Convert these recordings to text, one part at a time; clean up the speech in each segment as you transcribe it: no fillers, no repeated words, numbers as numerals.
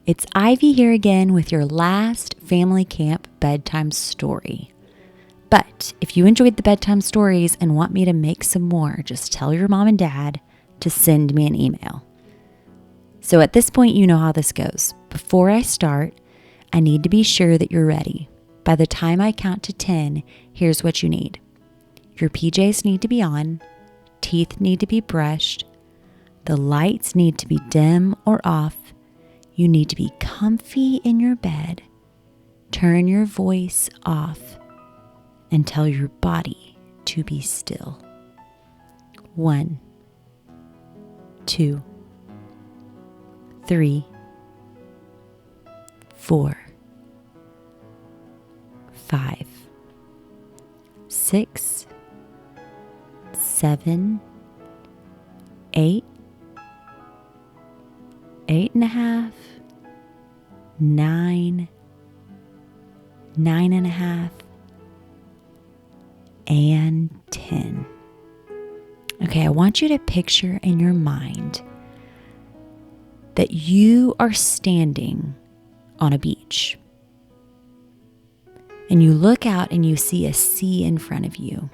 It's Ivy here again with your last family camp bedtime story. But if you enjoyed the bedtime stories and want me to make some more, just tell your mom and dad to send me an email. So at this point, you know how this goes. Before I start, I need to be sure that you're ready. By the time I count to 10, here's what you need. Your PJs need to be on, teeth need to be brushed, the lights need to be dim or off, you need to be comfy in your bed, turn your voice off, and tell your body to be still. 1, 2, 3, 4, 5, 6, 7, 8, 8.5, 9, 9.5, and 10. Okay, I want you to picture in your mind that you are standing on a beach. And you look out and you see a sea in front of you.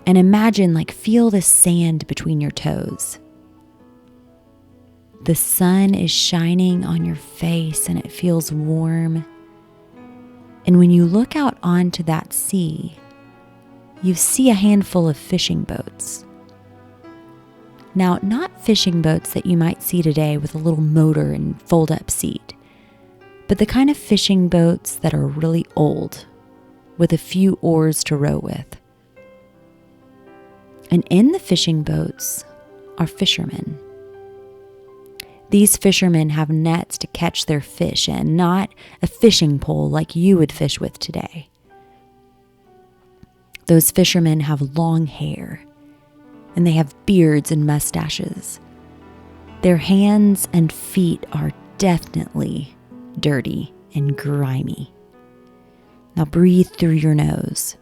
And imagine, feel the sand between your toes. The sun is shining on your face and it feels warm. And when you look out onto that sea, you see a handful of fishing boats. Now, not fishing boats that you might see today with a little motor and fold-up seat, but the kind of fishing boats that are really old, with a few oars to row with. And in the fishing boats are fishermen. These fishermen have nets to catch their fish in, not a fishing pole like you would fish with today. Those fishermen have long hair, and they have beards and mustaches. Their hands and feet are definitely dirty and grimy. Now breathe through your nose.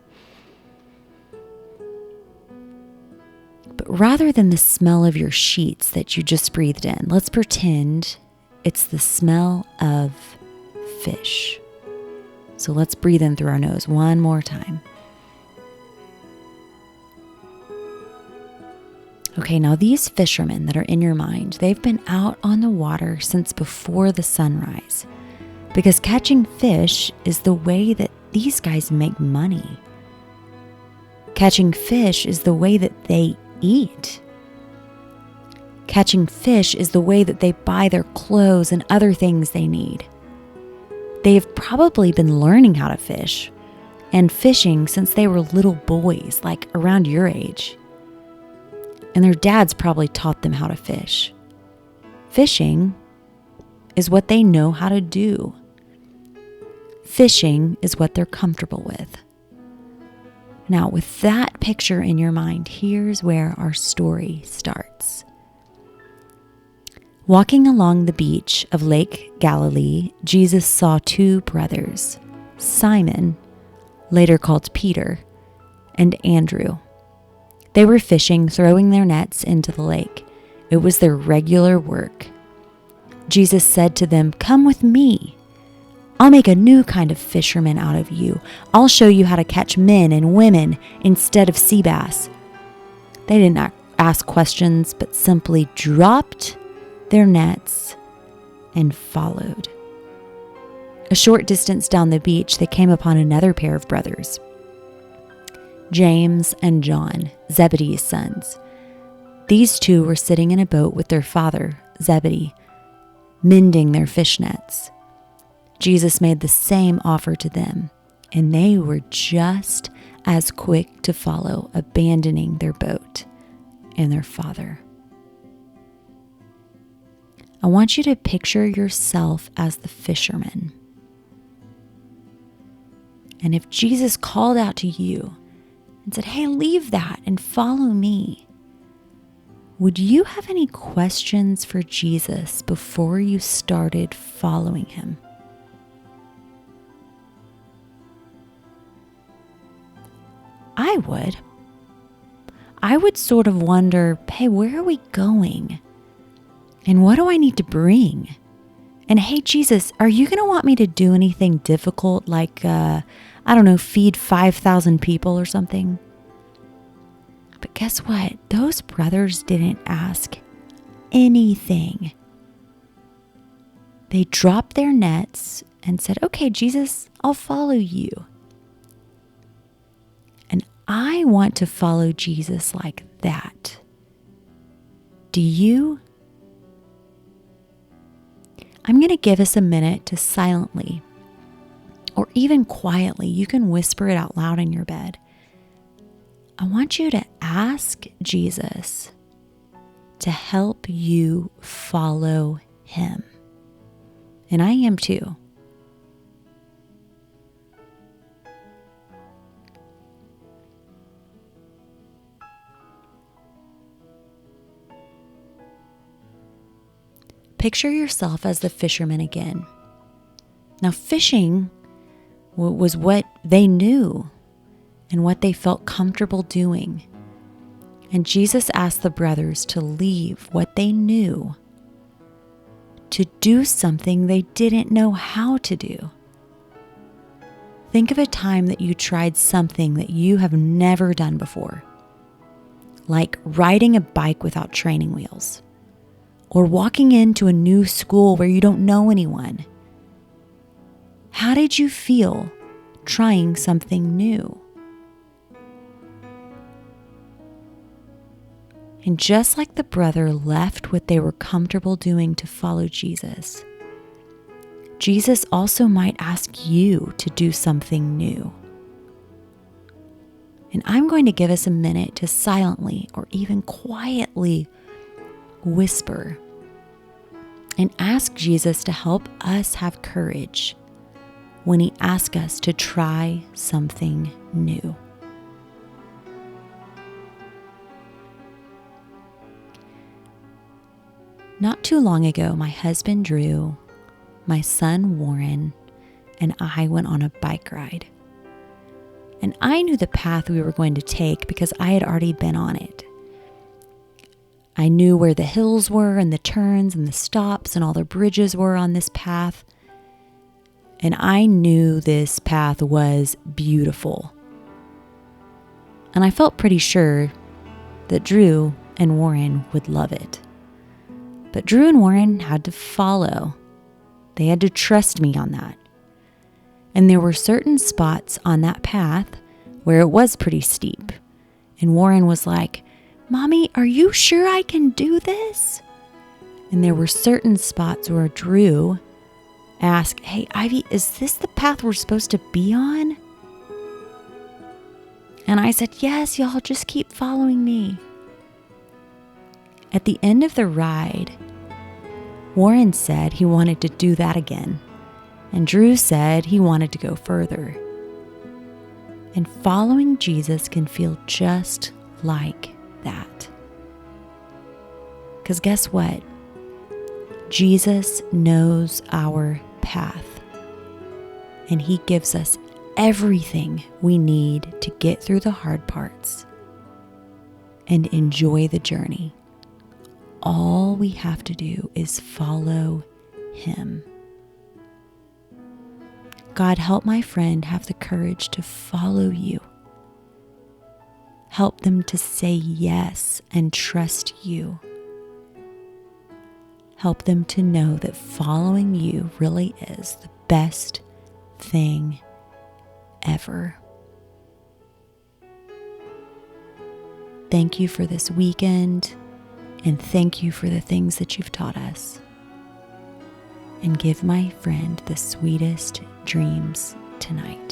But rather than the smell of your sheets that you just breathed in, let's pretend it's the smell of fish. So let's breathe in through our nose one more time. Okay, now these fishermen that are in your mind, they've been out on the water since before the sunrise, because catching fish is the way that these guys make money. Catching fish is the way that they eat. Catching fish is the way that they buy their clothes and other things they need. They've probably been learning how to fish and fishing since they were little boys, around your age. And their dads probably taught them how to fish. Fishing is what they know how to do. Fishing is what they're comfortable with. Now, with that picture in your mind, here's where our story starts. Walking along the beach of Lake Galilee, Jesus saw two brothers, Simon, later called Peter, and Andrew. They were fishing, throwing their nets into the lake. It was their regular work. Jesus said to them, "Come with me. I'll make a new kind of fisherman out of you. I'll show you how to catch men and women instead of sea bass." They did not ask questions, but simply dropped their nets and followed. A short distance down the beach, they came upon another pair of brothers, James and John, Zebedee's sons. These two were sitting in a boat with their father, Zebedee, mending their fish nets. Jesus made the same offer to them, and they were just as quick to follow, abandoning their boat and their father. I want you to picture yourself as the fisherman. And if Jesus called out to you and said, "Hey, leave that and follow me," would you have any questions for Jesus before you started following him? I would. I would sort of wonder, hey, where are we going? And what do I need to bring? And hey, Jesus, are you going to want me to do anything difficult like, feed 5,000 people or something? But guess what? Those brothers didn't ask anything. They dropped their nets and said, okay, Jesus, I'll follow you. And I want to follow Jesus like that. Do you? I'm going to give us a minute to silently, or even quietly, you can whisper it out loud in your bed. I want you to ask Jesus to help you follow him. And I am too. Picture yourself as the fisherman again. Now, fishing was what they knew and what they felt comfortable doing. And Jesus asked the brothers to leave what they knew to do something they didn't know how to do. Think of a time that you tried something that you have never done before, like riding a bike without training wheels, or walking into a new school where you don't know anyone. How did you feel trying something new? And just like the brother left what they were comfortable doing to follow Jesus, Jesus also might ask you to do something new. And I'm going to give us a minute to silently or even quietly whisper and ask Jesus to help us have courage when he asks us to try something new. Not too long ago, my husband Drew, my son Warren, and I went on a bike ride. And I knew the path we were going to take because I had already been on it. I knew where the hills were and the turns and the stops and all the bridges were on this path. And I knew this path was beautiful. And I felt pretty sure that Drew and Warren would love it. But Drew and Warren had to follow. They had to trust me on that. And there were certain spots on that path where it was pretty steep. And Warren was like, "Mommy, are you sure I can do this?" And there were certain spots where Drew asked, "Hey, Ivy, is this the path we're supposed to be on?" And I said, "Yes, y'all, just keep following me." At the end of the ride, Warren said he wanted to do that again, and Drew said he wanted to go further. And following Jesus can feel just like that. Because guess what? Jesus knows our path, and he gives us everything we need to get through the hard parts and enjoy the journey. All we have to do is follow him. God, help my friend have the courage to follow you. Help them to say yes and trust you. Help them to know that following you really is the best thing ever. Thank you for this weekend, and thank you for the things that you've taught us. And give my friend the sweetest dreams tonight.